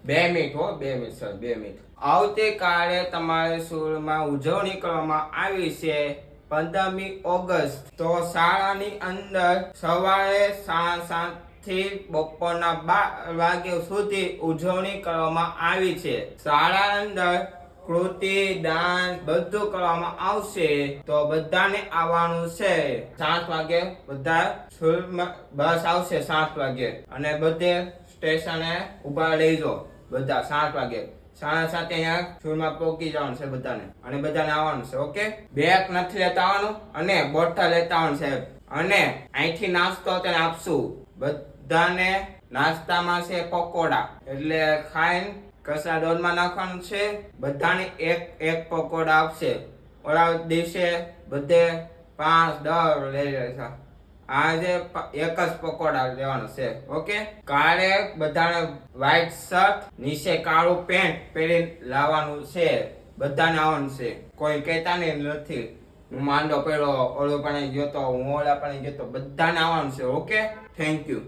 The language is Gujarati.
2 મિનિટ હો, 2 મિનિટ સર, 2 મિનિટ. આવતીકાલે તમારે સ્કૂલમાં ઉજવણી કરવામાં આવી છે 15મી ઓગસ્ટ. તો શાળાની અંદર સવારે 7:30 થી બપોરના 12 વાગ્યા સુધી ઉજવણી કરવામાં આવી છે. શાળા અંદર કૃતિ, ડાન્સ બધું કરવામાં આવશે. તો બધાને આવવાનું છે. 7 વાગે બધા સ્કૂલમાં બસ આવશે 7 વાગે અને બધે સ્ટેશને ઉભા રહેજો બધા 7 વાગે. 7:30 અહીંયા સ્કૂલમાં પહોંચી જવાનું છે બધાને અને બધાને આવવાનું છે. ઓકે, બેગ નથી લેતા આવવાનું અને બોટલ લેતા આવવાનું છે. અને અહીંથી નાસ્તો તેને આપશું બધાને. નાસ્તામાં છે પકોડા, એટલે ખાઈને કસા ડોલમાં નાખવાનું છે. બધાને એક પકોડા આપશે. ઓલા દિવસે બધે 5-10 લઈ લેશે. આજે એક જ પકોડા લેવાનો છે. ઓકે, કાલે બધાને વ્હાઈટ શર્ટ નીચે કાળું પેન્ટ પહેરીને લાવવાનું છે. બધાને આવવાનું છે. કોઈ કહેતા નથી હું માંડો પડ્યો, ઓલો પણ ગયો તો, હું ઓલા પણ ગયો તો. બધાને આવવાનું છે. Okay, thank you.